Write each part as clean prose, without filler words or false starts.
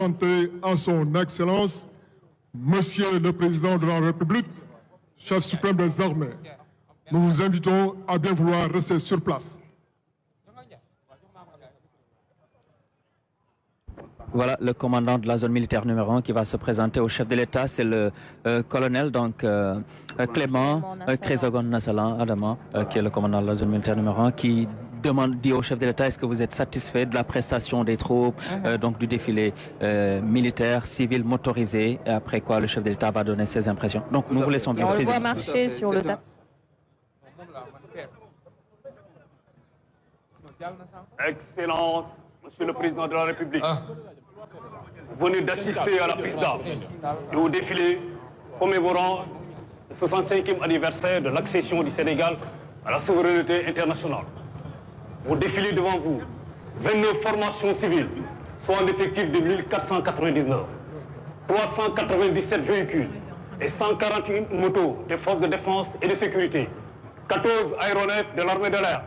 présenter à son Excellence, Monsieur le Président de la République, chef suprême des armées. Nous vous invitons à bien vouloir rester sur place. Voilà le commandant de la zone militaire numéro 1 qui va se présenter au chef de l'État. C'est le colonel Clément Crézogon Nassalan Adama, qui est le commandant de la zone militaire numéro 1, qui dit au chef de l'État est-ce que vous êtes satisfait de la prestation des troupes, donc du défilé militaire, civil, motorisé, et après quoi le chef de l'État va donner ses impressions. Donc nous vous laissons bien. On le voit marcher sur le tapis. Excellence, Monsieur le Président de la République, vous venez d'assister à la prise d'armes et au défilé commémorant le 65e anniversaire de l'accession du Sénégal à la souveraineté internationale. Au défilé devant vous, 29 formations civiles, soit un effectif de 1499, 397 véhicules et 148 motos des forces de défense et de sécurité, 14 aéronefs de l'armée de l'air,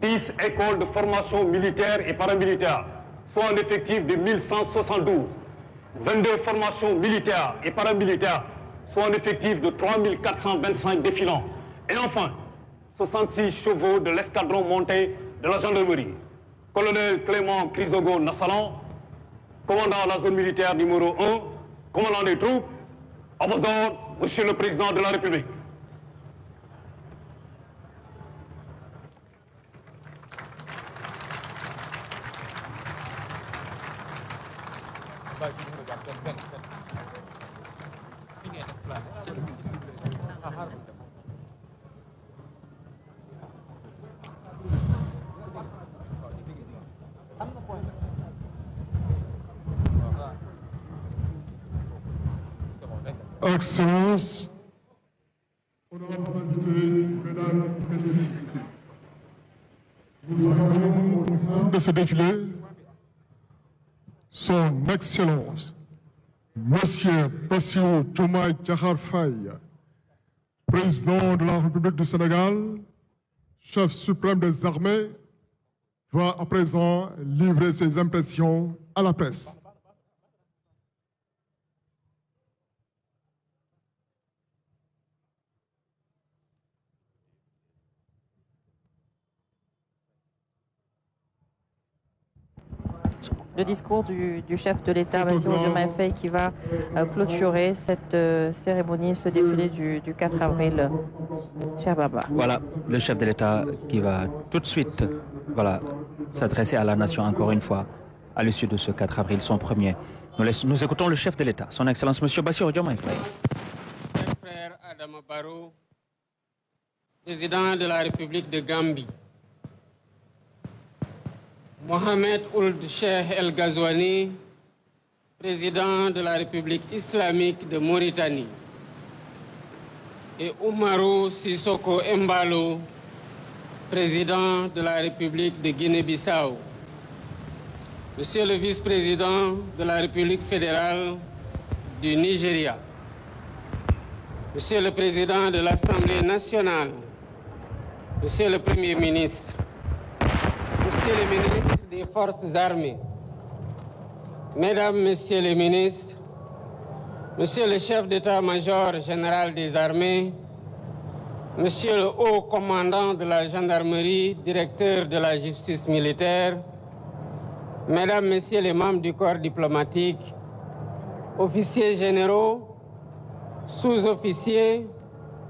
10 écoles de formation militaire et paramilitaire, soit un effectif de 1172, 22 formations militaires et paramilitaires, soit un effectif de 3425 défilants, et enfin 66 chevaux de l'escadron monté de la gendarmerie. Colonel Clément Crézogon Nassalan, commandant la zone militaire numéro 1, commandant des troupes, à vos ordres, Monsieur le Président de la République. Excellence, honorables invités, mesdames et messieurs, nous avons au niveau de ce défilé son Excellence, Monsieur Bassirou Diomaye Diakhar Faye, Président de la République du Sénégal, chef suprême des armées, va à présent livrer ses impressions à la presse. Le discours du chef de l'État, Bassirou Diomaye Faye, qui va clôturer cette cérémonie, ce défilé du 4 avril. Cher Baba. Voilà, le chef de l'État qui va tout de suite s'adresser à la nation encore une fois à l'issue de ce 4 avril, son premier. Nous écoutons le chef de l'État, son Excellence M. Bassirou Diomaye Faye. Cher frère Adama Barrow, président de la République de Gambie, Mohamed Ould Cheikh El Ghazouani, président de la République islamique de Mauritanie, et Oumarou Sissoko Embalo, président de la République de Guinée-Bissau, Monsieur le vice-président de la République fédérale du Nigeria, Monsieur le président de l'Assemblée nationale, Monsieur le Premier ministre, Monsieur le ministre des Forces armées, Mesdames, Messieurs les ministres, Monsieur le chef d'état-major général des armées, Monsieur le haut commandant de la gendarmerie, directeur de la justice militaire, Mesdames, Messieurs les membres du corps diplomatique, officiers généraux, sous-officiers,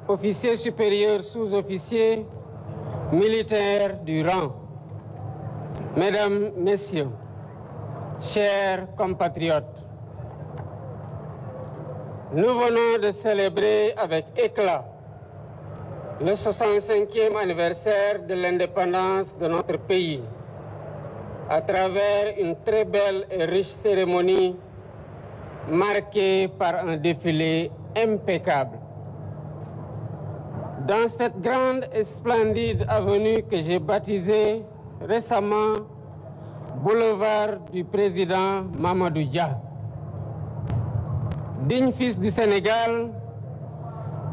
officiers supérieurs, sous-officiers, militaires du rang, Mesdames, Messieurs, chers compatriotes, nous venons de célébrer avec éclat le 65e anniversaire de l'indépendance de notre pays à travers une très belle et riche cérémonie marquée par un défilé impeccable. Dans cette grande et splendide avenue que j'ai baptisée récemment boulevard du président Mamadou Dia. Digne fils du Sénégal,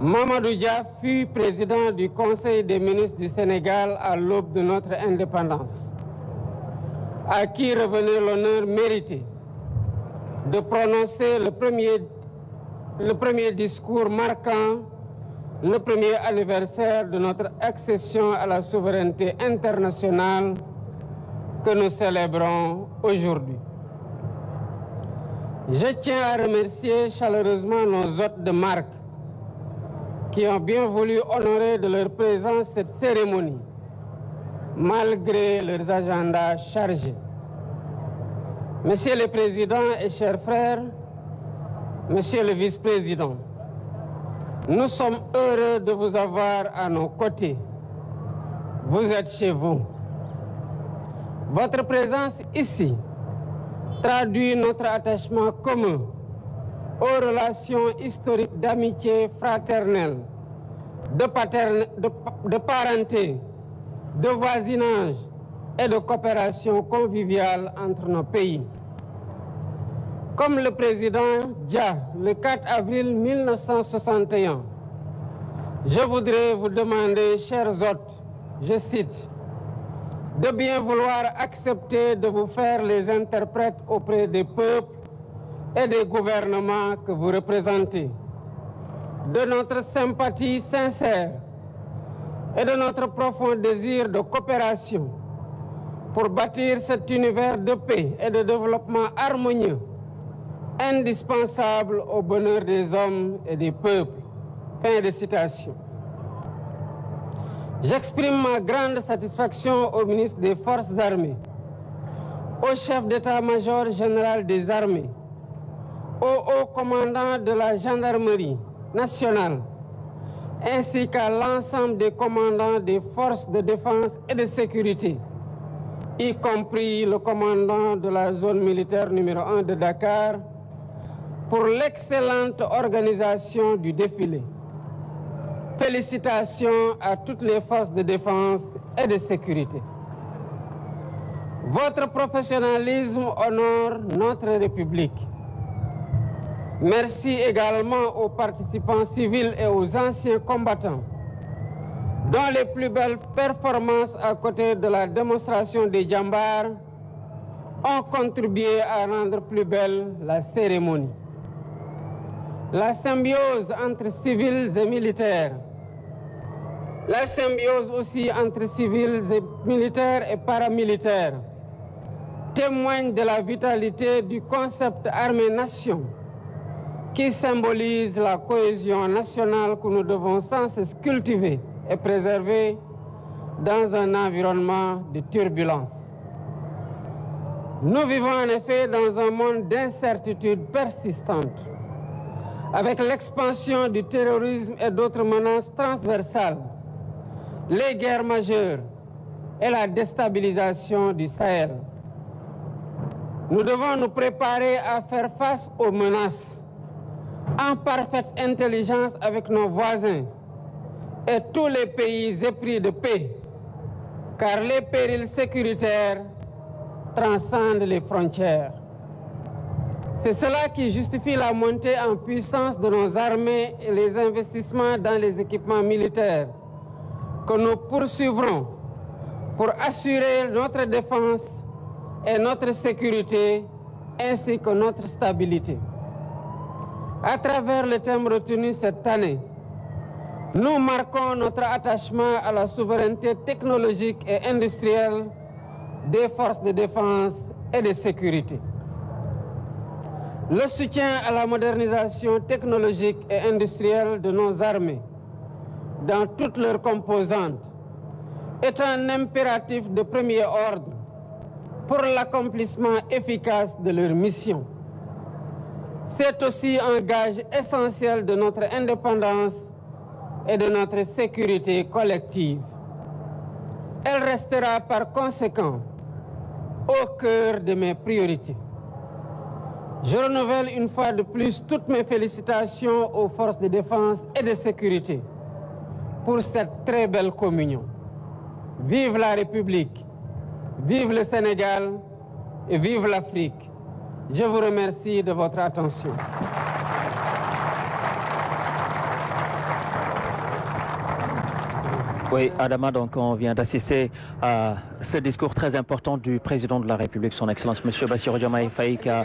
Mamadou Dia fut président du Conseil des ministres du Sénégal à l'aube de notre indépendance, à qui revenait l'honneur mérité de prononcer le premier discours marquant le premier anniversaire de notre accession à la souveraineté internationale que nous célébrons aujourd'hui. Je tiens à remercier chaleureusement nos hôtes de marque qui ont bien voulu honorer de leur présence cette cérémonie, malgré leurs agendas chargés. Monsieur le Président et chers frères, Monsieur le Vice-président, nous sommes heureux de vous avoir à nos côtés. Vous êtes chez vous. Votre présence ici traduit notre attachement commun aux relations historiques d'amitié fraternelle, de parenté, de voisinage et de coopération conviviale entre nos pays. Comme le président Dia, le 4 avril 1961, je voudrais vous demander, chers hôtes, je cite, de bien vouloir accepter de vous faire les interprètes auprès des peuples et des gouvernements que vous représentez, de notre sympathie sincère et de notre profond désir de coopération pour bâtir cet univers de paix et de développement harmonieux, indispensable au bonheur des hommes et des peuples. Fin de citation. J'exprime ma grande satisfaction au ministre des Forces armées, au chef d'état-major général des armées, au haut commandant de la gendarmerie nationale, ainsi qu'à l'ensemble des commandants des forces de défense et de sécurité, y compris le commandant de la zone militaire numéro 1 de Dakar, pour l'excellente organisation du défilé. Félicitations à toutes les forces de défense et de sécurité. Votre professionnalisme honore notre République. Merci également aux participants civils et aux anciens combattants, dont les plus belles performances à côté de la démonstration des djambars ont contribué à rendre plus belle la cérémonie. La symbiose entre civils et militaires, la symbiose aussi entre civils et militaires et paramilitaires témoigne de la vitalité du concept armée-nation qui symbolise la cohésion nationale que nous devons sans cesse cultiver et préserver dans un environnement de turbulence. Nous vivons en effet dans un monde d'incertitude persistante, avec l'expansion du terrorisme et d'autres menaces transversales, les guerres majeures et la déstabilisation du Sahel. Nous devons nous préparer à faire face aux menaces en parfaite intelligence avec nos voisins et tous les pays épris de paix, car les périls sécuritaires transcendent les frontières. C'est cela qui justifie la montée en puissance de nos armées et les investissements dans les équipements militaires que nous poursuivrons pour assurer notre défense et notre sécurité ainsi que notre stabilité. À travers le thème retenu cette année, nous marquons notre attachement à la souveraineté technologique et industrielle des forces de défense et de sécurité. Le soutien à la modernisation technologique et industrielle de nos armées, dans toutes leurs composantes, est un impératif de premier ordre pour l'accomplissement efficace de leur mission. C'est aussi un gage essentiel de notre indépendance et de notre sécurité collective. Elle restera par conséquent au cœur de mes priorités. Je renouvelle une fois de plus toutes mes félicitations aux forces de défense et de sécurité pour cette très belle communion. Vive la République, vive le Sénégal et vive l'Afrique. Je vous remercie de votre attention. Oui, Adama, donc on vient d'assister à ce discours très important du président de la République, son Excellence M. Bassirou Diomaye Faye, qui a